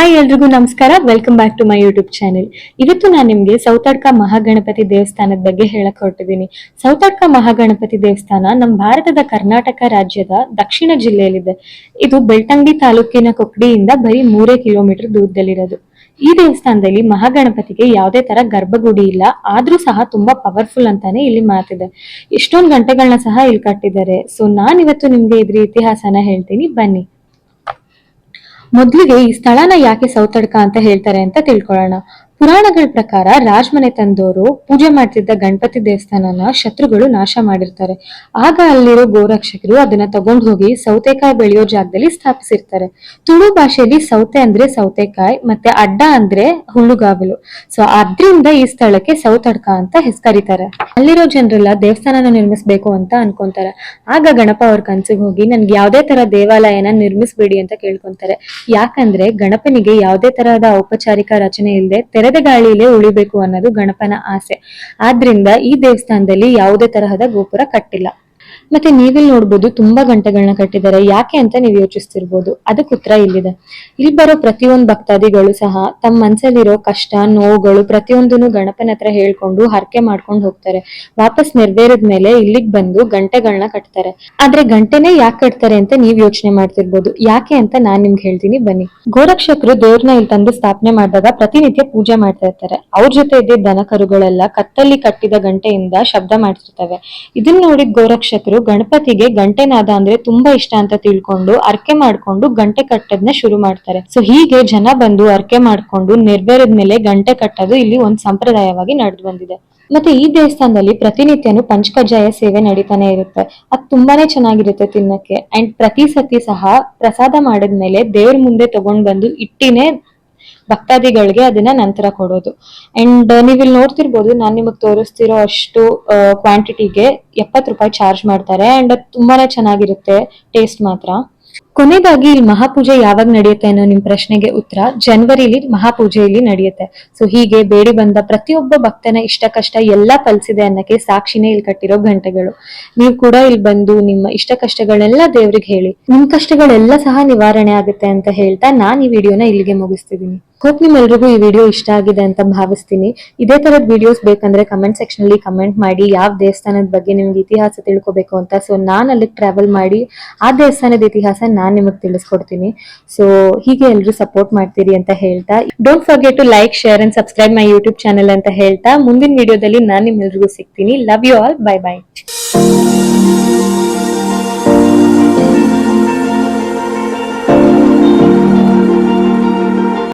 Hi ಎಲ್ರಿಗೂ ನಮಸ್ಕಾರ. Welcome back to my YouTube channel. ಇವತ್ತು ನಾನು ನಿಮ್ಗೆ ಸೌತಡ್ಕ ಮಹಾಗಣಪತಿ ದೇವಸ್ಥಾನದ ಬಗ್ಗೆ ಹೇಳಕ್ ಹೊರಟಿದ್ದೀನಿ. ಸೌತಡ್ಕ ಮಹಾಗಣಪತಿ ದೇವಸ್ಥಾನ ನಮ್ಮ ಭಾರತದ ಕರ್ನಾಟಕ ರಾಜ್ಯದ ದಕ್ಷಿಣ ಜಿಲ್ಲೆಯಲ್ಲಿದೆ. ಇದು ಬೆಳ್ತಂಗಡಿ ತಾಲೂಕಿನ ಕೊಕ್ಕಡಿಯಿಂದ ಬರೀ 3 ಕಿಲೋಮೀಟರ್ ದೂರದಲ್ಲಿರೋದು. ಈ ದೇವಸ್ಥಾನದಲ್ಲಿ ಮಹಾಗಣಪತಿಗೆ ಯಾವುದೇ ತರ ಗರ್ಭಗುಡಿ ಇಲ್ಲ, ಆದ್ರೂ ಸಹ ತುಂಬಾ ಪವರ್ಫುಲ್ ಅಂತಾನೆ ಇಲ್ಲಿ ಮಾತಿದೆ. ಎಷ್ಟೊಂದು ಗಂಟೆಗಳನ್ನ ಸಹ ಇಲ್ಲಿ ಕಟ್ಟಿದ್ದಾರೆ. ಸೊ ನಾನಿವತ್ತು ನಿಮ್ಗೆ ಇದ್ರ ಇತಿಹಾಸನ ಹೇಳ್ತೀನಿ, ಬನ್ನಿ. ಮೊದ್ಲಿಗೆ ಈ ಸ್ಥಳನ ಯಾಕೆ ಸೌತಡ್ಕ ಅಂತ ಹೇಳ್ತಾರೆ ಅಂತ ತಿಳ್ಕೊಳ್ಳೋಣ. ಪುರಾಣಗಳ ಪ್ರಕಾರ ರಾಜಮನೆ ತಂದವರು ಪೂಜೆ ಮಾಡ್ತಿದ್ದ ಗಣಪತಿ ದೇವಸ್ಥಾನನ ಶತ್ರುಗಳು ನಾಶ ಮಾಡಿರ್ತಾರೆ. ಆಗ ಅಲ್ಲಿರೋ ಗೋರಕ್ಷಕರು ಅದನ್ನ ತಗೊಂಡ್ ಹೋಗಿ ಸೌತೆಕಾಯಿ ಬೆಳೆಯೋ ಜಾಗದಲ್ಲಿ ಸ್ಥಾಪಿಸಿರ್ತಾರೆ. ತುಳು ಭಾಷೆಯಲ್ಲಿ ಸೌತೆ ಅಂದ್ರೆ ಸೌತೆಕಾಯಿ, ಮತ್ತೆ ಅಡ್ಡ ಅಂದ್ರೆ ಹುಲ್ಲುಗಾವಲು. ಸೊ ಅದ್ರಿಂದ ಈ ಸ್ಥಳಕ್ಕೆ ಸೌತಡ್ಕ ಅಂತ ಕರೀತಾರೆ. ಅಲ್ಲಿರೋ ಜನರೆಲ್ಲ ದೇವಸ್ಥಾನನ ನಿರ್ಮಿಸ್ಬೇಕು ಅಂತ ಅನ್ಕೊಂತಾರೆ. ಆಗ ಗಣಪ ಅವ್ರ ಕನ್ಸಿಗೆ ಹೋಗಿ ನನ್ಗೆ ಯಾವ್ದೇ ತರ ದೇವಾಲಯನ ನಿರ್ಮಿಸ್ಬೇಡಿ ಅಂತ ಕೇಳ್ಕೊಂತಾರೆ. ಯಾಕಂದ್ರೆ ಗಣಪನಿಗೆ ಯಾವುದೇ ತರಹದ ಔಪಚಾರಿಕ ರಚನೆ ಇಲ್ಲದೆ ತೆರೆದ ಗಾಳಿಲೇ ಉಳಿಬೇಕು ಅನ್ನೋದು ಗಣಪನ ಆಸೆ. ಆದ್ರಿಂದ ಈ ದೇವಸ್ಥಾನದಲ್ಲಿ ಯಾವುದೇ ತರಹದ ಗೋಪುರ ಕಟ್ಟಿಲ್ಲ. ಮತ್ತೆ ನೀವಿಲ್ಲಿ ನೋಡ್ಬೋದು ತುಂಬಾ ಗಂಟೆಗಳನ್ನ ಕಟ್ಟಿದ್ದಾರೆ. ಯಾಕೆ ಅಂತ ನೀವು ಯೋಚಿಸ್ತಿರ್ಬೋದು. ಅದಕ್ಕೆ ಉತ್ತರ ಇಲ್ಲಿದೆ. ಇಲ್ಲಿ ಬರೋ ಪ್ರತಿಯೊಂದು ಭಕ್ತಾದಿಗಳು ಸಹ ತಮ್ಮ ಮನ್ಸಲ್ಲಿರೋ ಕಷ್ಟ ನೋವುಗಳು ಪ್ರತಿಯೊಂದನ್ನು ಗಣಪನ ಹತ್ರ ಹೇಳ್ಕೊಂಡು ಹರಕೆ ಮಾಡ್ಕೊಂಡು ಹೋಗ್ತಾರೆ. ವಾಪಸ್ ನೆರವೇರಿದ್ಮೇಲೆ ಇಲ್ಲಿಗ್ ಬಂದು ಗಂಟೆಗಳನ್ನ ಕಟ್ತಾರೆ. ಆದ್ರೆ ಗಂಟೆನೇ ಯಾಕೆ ಕಟ್ತಾರೆ ಅಂತ ನೀವ್ ಯೋಚನೆ ಮಾಡ್ತಿರ್ಬೋದು. ಯಾಕೆ ಅಂತ ನಾನ್ ನಿಮ್ಗೆ ಹೇಳ್ತೀನಿ, ಬನ್ನಿ. ಗೋರಕ್ಷಕರು ದೇವ್ರನ್ನ ಇಲ್ಲಿ ತಂದು ಸ್ಥಾಪನೆ ಮಾಡಿದಾಗ ಪ್ರತಿನಿತ್ಯ ಪೂಜೆ ಮಾಡ್ತಾ ಇರ್ತಾರೆ. ಅವ್ರ ಜೊತೆ ಇದ್ದ ದನ ಕರುಗಳೆಲ್ಲ ಕತ್ತಲ್ಲಿ ಕಟ್ಟಿದ ಗಂಟೆಯಿಂದ ಶಬ್ದ ಮಾಡ್ತಿರ್ತವೆ. ಇದನ್ನ ನೋಡಿದ ಗೋರಕ್ಷಕರು ಗಣಪತಿಗೆ ಗಂಟೆನಾದ ಅಂದ್ರೆ ತುಂಬಾ ಇಷ್ಟ ಅಂತ ತಿಳ್ಕೊಂಡು ಅರ್ಕೆ ಮಾಡ್ಕೊಂಡು ಗಂಟೆ ಕಟ್ಟೋದನ್ನ ಶುರು ಮಾಡ್ತಾರೆ. ಸೊ ಹೀಗೆ ಜನ ಬಂದು ಅರ್ಕೆ ಮಾಡ್ಕೊಂಡು ನೆರವೇರಿದ್ಮೇಲೆ ಗಂಟೆ ಕಟ್ಟೋದು ಇಲ್ಲಿ ಒಂದ್ ಸಂಪ್ರದಾಯವಾಗಿ ನಡೆದು ಬಂದಿದೆ. ಮತ್ತೆ ಈ ದೇವಸ್ಥಾನದಲ್ಲಿ ಪ್ರತಿನಿತ್ಯನೂ ಪಂಚಕಜ್ಜಾಯ ಸೇವೆ ನಡೀತಾನೆ ಇರುತ್ತೆ. ಅದು ತುಂಬಾನೇ ಚೆನ್ನಾಗಿರುತ್ತೆ ತಿನ್ನಕ್ಕೆ. ಅಂಡ್ ಪ್ರತಿ ಸತಿ ಸಹ ಪ್ರಸಾದ ಮಾಡಿದ್ಮೇಲೆ ದೇವ್ರ ಮುಂದೆ ತಗೊಂಡ್ ಬಂದು ಇಟ್ಟಿನೇ ಭಕ್ತಾದಿಗಳಿಗೆ ಅದನ್ನ ನಂತರ ಕೊಡೋದು. ಅಂಡ್ ನೀವಿಲ್ಲಿ ನೋಡ್ತಿರ್ಬೋದು, ನಾನ್ ನಿಮಗ್ ತೋರಿಸ್ತಿರೋ ಅಷ್ಟು ಕ್ವಾಂಟಿಟಿಗೆ 70 ರೂಪಾಯಿ ಚಾರ್ಜ್ ಮಾಡ್ತಾರೆ. ಅಂಡ್ ಅದು ತುಂಬಾನೇ ಚೆನ್ನಾಗಿರುತ್ತೆ, ಟೇಸ್ಟ್ ಮಾತ್ರ. ಕೊನೆಯದಾಗಿ ಇಲ್ಲಿ ಮಹಾಪೂಜೆ ಯಾವಾಗ ನಡೆಯುತ್ತೆ ಅನ್ನೋ ನಿಮ್ ಪ್ರಶ್ನೆಗೆ ಉತ್ತರ ಜನವರಿಲಿ ಮಹಾಪೂಜೆ ಇಲ್ಲಿ ನಡೆಯುತ್ತೆ. ಸೊ ಹೀಗೆ ಬೇಡಿ ಬಂದ ಪ್ರತಿಯೊಬ್ಬ ಭಕ್ತನ ಇಷ್ಟ ಕಷ್ಟ ಎಲ್ಲಾ ಫಲಿಸಿದೆ ಅನ್ನಕ್ಕೆ ಸಾಕ್ಷಿನೇ ಇಲ್ಲಿ ಕಟ್ಟಿರೋ ಗಂಟೆಗಳು. ನೀವು ಕೂಡ ಇಲ್ಲಿ ಬಂದು ನಿಮ್ಮ ಇಷ್ಟ ಕಷ್ಟಗಳೆಲ್ಲ ದೇವ್ರಿಗೆ ಹೇಳಿ, ನಿಮ್ ಕಷ್ಟಗಳೆಲ್ಲ ಸಹ ನಿವಾರಣೆ ಆಗುತ್ತೆ ಅಂತ ಹೇಳ್ತಾ ನಾನ್ ಈ ವಿಡಿಯೋನ ಇಲ್ಲಿಗೆ ಮುಗಿಸ್ತಿದೀನಿ. ಹೋಪ್ ನಿಮ್ಮೆಲ್ರಿಗೂ ಈ ವಿಡಿಯೋ ಇಷ್ಟ ಆಗಿದೆ ಅಂತ ಭಾವಿಸ್ತೀನಿ. ಇದೇ ತರದ ವಿಡಿಯೋಸ್ ಬೇಕಂದ್ರೆ ಕಮೆಂಟ್ ಸೆಕ್ಷನ್ ಅಲ್ಲಿ ಕಮೆಂಟ್ ಮಾಡಿ ಯಾವ ದೇವಸ್ಥಾನದ ಬಗ್ಗೆ ನಿಮ್ಗೆ ಇತಿಹಾಸ ತಿಳ್ಕೊಬೇಕು ಅಂತ. ಸೊ ನಾನ್ ಅಲ್ಲಿಗೆ ಟ್ರಾವೆಲ್ ಮಾಡಿ ಆ ದೇವಸ್ಥಾನದ ಇತಿಹಾಸ ನಾನ್ ನಿಮಗ್ ತಿಳಿಸ್ಕೊಡ್ತೀನಿ. ಸೊ ಹೀಗೆ ಎಲ್ರು ಸಪೋರ್ಟ್ ಮಾಡ್ತೀರಿ ಅಂತ ಹೇಳ್ತಾ, don't forget to like, share and subscribe my YouTube channel ಅಂತ ಹೇಳ್ತಾ ಮುಂದಿನ ವಿಡಿಯೋದಲ್ಲಿ ನಾನ್ ನಿಮ್ಮೆಲ್ರಿಗೂ ಸಿಗ್ತೀನಿ. Love you all. Bye by.